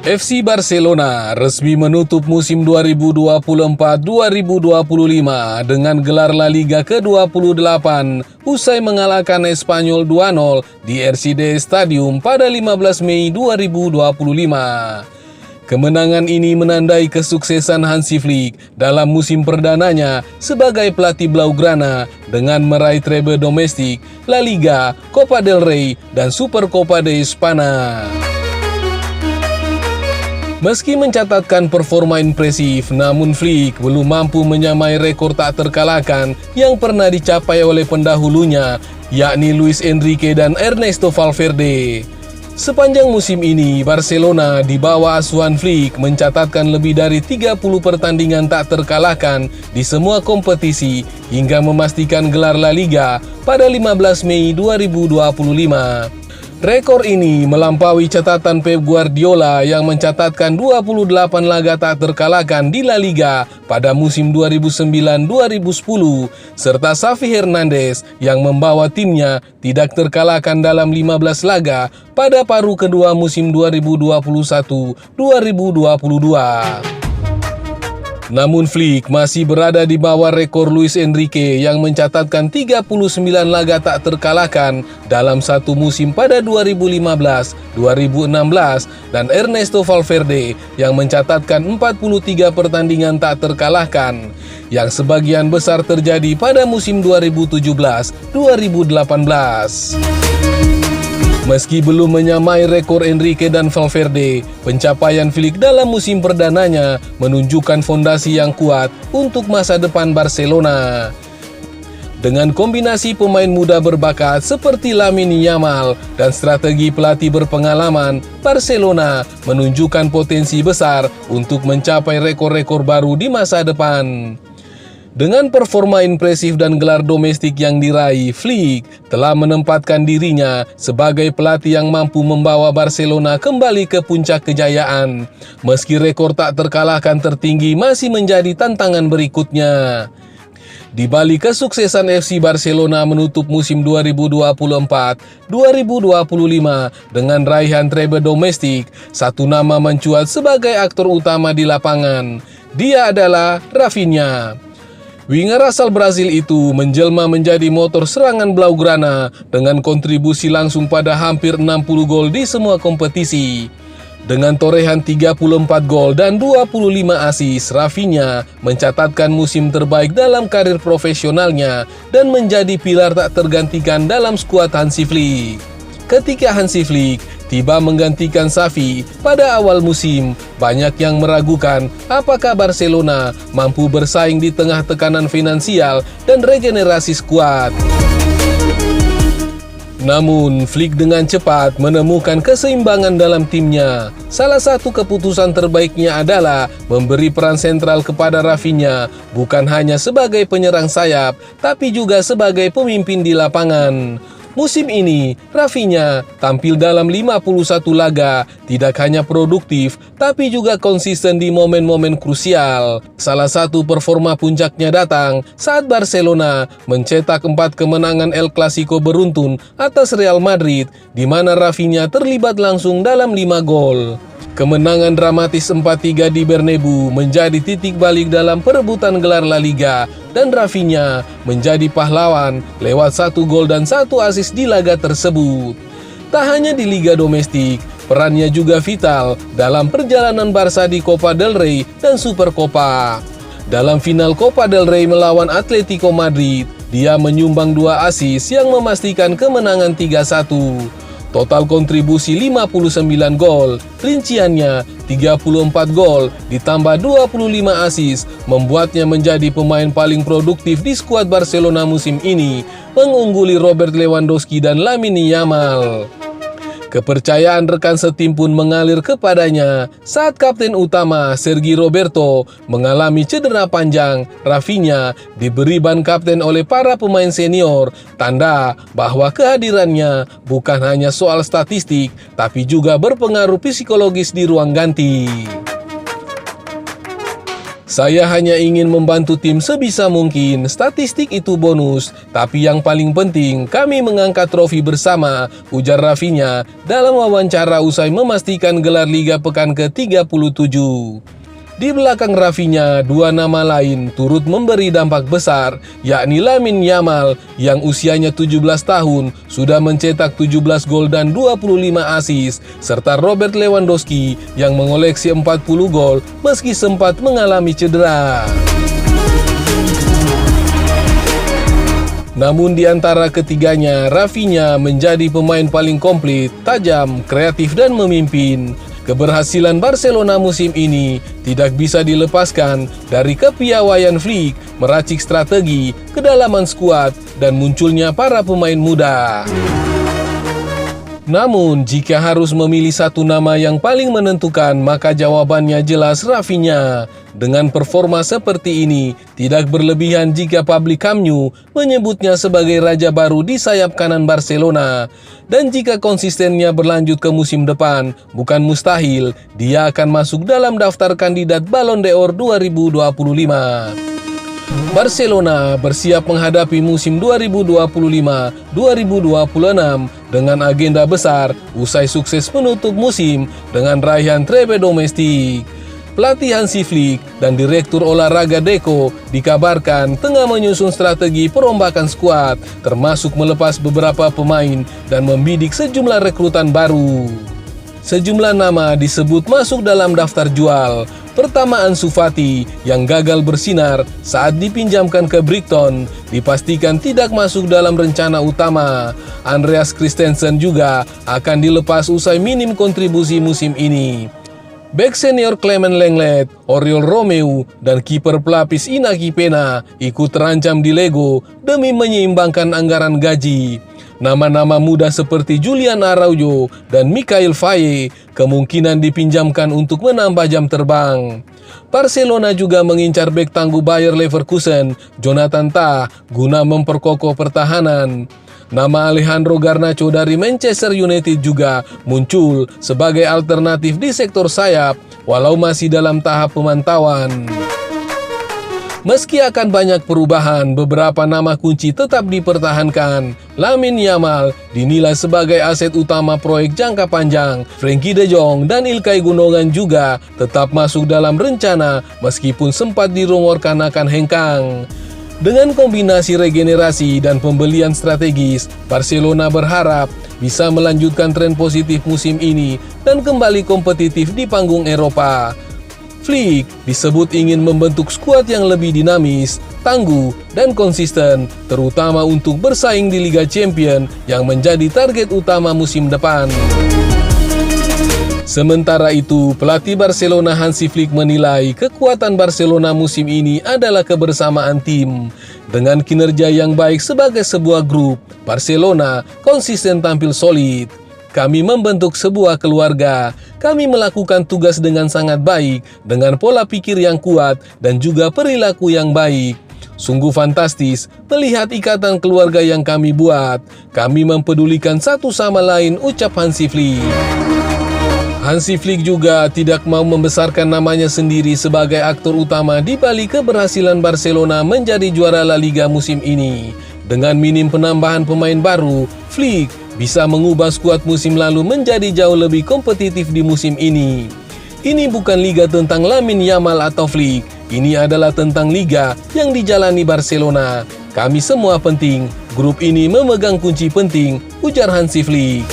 FC Barcelona resmi menutup musim 2024-2025 dengan gelar La Liga ke-28 usai mengalahkan Espanyol 2-0 di RCD Stadium pada 15 Mei 2025. Kemenangan ini menandai kesuksesan Hansi Flick dalam musim perdananya sebagai pelatih Blaugrana dengan meraih treble domestik, La Liga, Copa del Rey, dan Supercopa de España. Meski mencatatkan performa impresif, namun Flick belum mampu menyamai rekor tak terkalahkan yang pernah dicapai oleh pendahulunya, yakni Luis Enrique dan Ernesto Valverde. Sepanjang musim ini, Barcelona di bawah asuhan Flick mencatatkan lebih dari 30 pertandingan tak terkalahkan di semua kompetisi hingga memastikan gelar La Liga pada 15 Mei 2025. Rekor ini melampaui catatan Pep Guardiola yang mencatatkan 28 laga tak terkalahkan di La Liga pada musim 2009-2010, serta Xavi Hernandez yang membawa timnya tidak terkalahkan dalam 15 laga pada paruh kedua musim 2021-2022. Namun Flick masih berada di bawah rekor Luis Enrique yang mencatatkan 39 laga tak terkalahkan dalam satu musim pada 2015-2016 dan Ernesto Valverde yang mencatatkan 43 pertandingan tak terkalahkan yang sebagian besar terjadi pada musim 2017-2018. Meski belum menyamai rekor Enrique dan Valverde, pencapaian Flick dalam musim perdananya menunjukkan fondasi yang kuat untuk masa depan Barcelona. Dengan kombinasi pemain muda berbakat seperti Lamine Yamal dan strategi pelatih berpengalaman, Barcelona menunjukkan potensi besar untuk mencapai rekor-rekor baru di masa depan. Dengan performa impresif dan gelar domestik yang diraih, Flick telah menempatkan dirinya sebagai pelatih yang mampu membawa Barcelona kembali ke puncak kejayaan. Meski rekor tak terkalahkan tertinggi masih menjadi tantangan berikutnya. Di balik kesuksesan FC Barcelona menutup musim 2024-2025 dengan raihan treble domestik, satu nama mencuat sebagai aktor utama di lapangan. Dia adalah Rafinha. Winger asal Brazil itu menjelma menjadi motor serangan Blaugrana dengan kontribusi langsung pada hampir 60 gol di semua kompetisi. Dengan torehan 34 gol dan 25 assist, Rafinha mencatatkan musim terbaik dalam karir profesionalnya dan menjadi pilar tak tergantikan dalam skuad Hansi Flick. Ketika Hansi Flick tiba menggantikan Xavi pada awal musim, banyak yang meragukan apakah Barcelona mampu bersaing di tengah tekanan finansial dan regenerasi skuad. Namun, Flick dengan cepat menemukan keseimbangan dalam timnya. Salah satu keputusan terbaiknya adalah memberi peran sentral kepada Rafinha, bukan hanya sebagai penyerang sayap, tapi juga sebagai pemimpin di lapangan. Musim ini, Rafinha tampil dalam 51 laga, tidak hanya produktif, tapi juga konsisten di momen-momen krusial. Salah satu performa puncaknya datang saat Barcelona mencetak 4 kemenangan El Clasico beruntun atas Real Madrid, di mana Rafinha terlibat langsung dalam 5 gol. Kemenangan dramatis 4-3 di Bernabeu menjadi titik balik dalam perebutan gelar La Liga dan Rafinha menjadi pahlawan lewat 1 gol dan 1 assist di laga tersebut. Tak hanya di Liga Domestik, perannya juga vital dalam perjalanan Barca di Copa del Rey dan Supercopa. Dalam final Copa del Rey melawan Atletico Madrid, dia menyumbang 2 assist yang memastikan kemenangan 3-1. Total kontribusi 59 gol, rinciannya 34 gol ditambah 25 assist membuatnya menjadi pemain paling produktif di skuad Barcelona musim ini, mengungguli Robert Lewandowski dan Lamine Yamal. Kepercayaan rekan setim pun mengalir kepadanya saat kapten utama Sergi Roberto mengalami cedera panjang. Rafinha diberi ban kapten oleh para pemain senior, tanda bahwa kehadirannya bukan hanya soal statistik, tapi juga berpengaruh psikologis di ruang ganti. Saya hanya ingin membantu tim sebisa mungkin, statistik itu bonus, tapi yang paling penting kami mengangkat trofi bersama, ujar Rafinha dalam wawancara usai memastikan gelar Liga pekan ke-37. Di belakang Rafinha, dua nama lain turut memberi dampak besar, yakni Lamine Yamal yang usianya 17 tahun sudah mencetak 17 gol dan 25 assist, serta Robert Lewandowski yang mengoleksi 40 gol meski sempat mengalami cedera. Namun di antara ketiganya, Rafinha menjadi pemain paling komplit, tajam, kreatif dan memimpin. Keberhasilan Barcelona musim ini tidak bisa dilepaskan dari kepiawaian Flick meracik strategi, kedalaman skuad, dan munculnya para pemain muda. Namun, jika harus memilih satu nama yang paling menentukan, maka jawabannya jelas Rafinha. Dengan performa seperti ini, tidak berlebihan jika publik Camp Nou menyebutnya sebagai raja baru di sayap kanan Barcelona. Dan jika konsistennya berlanjut ke musim depan, bukan mustahil, dia akan masuk dalam daftar kandidat Ballon d'Or 2025. Barcelona bersiap menghadapi musim 2025-2026 dengan agenda besar usai sukses menutup musim dengan raihan Trofeo domestik. Pelatih Hansi Flick dan Direktur Olahraga Deco dikabarkan tengah menyusun strategi perombakan skuad, termasuk melepas beberapa pemain dan membidik sejumlah rekrutan baru. Sejumlah nama disebut masuk dalam daftar jual. Pertama, Ansu Fati yang gagal bersinar saat dipinjamkan ke Brighton dipastikan tidak masuk dalam rencana utama. Andreas Christensen juga akan dilepas usai minim kontribusi musim ini. Bek senior Clement Lenglet, Oriol Romeu, dan kiper pelapis Inaki Pena ikut terancam di Lego demi menyeimbangkan anggaran gaji. Nama-nama muda seperti Julian Araujo dan Mikhail Faye kemungkinan dipinjamkan untuk menambah jam terbang. Barcelona juga mengincar bek tangguh Bayer Leverkusen, Jonathan Tah, guna memperkokoh pertahanan. Nama Alejandro Garnacho dari Manchester United juga muncul sebagai alternatif di sektor sayap, walau masih dalam tahap pemantauan. Meski akan banyak perubahan, beberapa nama kunci tetap dipertahankan. Lamine Yamal dinilai sebagai aset utama proyek jangka panjang. Frenkie de Jong dan Ilkay Gundogan juga tetap masuk dalam rencana meskipun sempat dirumorkan akan hengkang. Dengan kombinasi regenerasi dan pembelian strategis, Barcelona berharap bisa melanjutkan tren positif musim ini dan kembali kompetitif di panggung Eropa. Flick disebut ingin membentuk skuad yang lebih dinamis, tangguh, dan konsisten, terutama untuk bersaing di Liga Champions yang menjadi target utama musim depan. Sementara itu, pelatih Barcelona Hansi Flick menilai kekuatan Barcelona musim ini adalah kebersamaan tim. Dengan kinerja yang baik sebagai sebuah grup, Barcelona konsisten tampil solid. Kami membentuk sebuah keluarga. Kami melakukan tugas dengan sangat baik, dengan pola pikir yang kuat dan juga perilaku yang baik. Sungguh fantastis melihat ikatan keluarga yang kami buat. Kami mempedulikan satu sama lain, ucap Hansi Flick. Hansi Flick juga tidak mau membesarkan namanya sendiri sebagai aktor utama di balik keberhasilan Barcelona menjadi juara La Liga musim ini. Dengan minim penambahan pemain baru, Flick bisa mengubah skuad musim lalu menjadi jauh lebih kompetitif di musim ini. Ini bukan liga tentang Lamine Yamal atau Flick, ini adalah tentang liga yang dijalani Barcelona. Kami semua penting, grup ini memegang kunci penting, ujar Hansi Flick.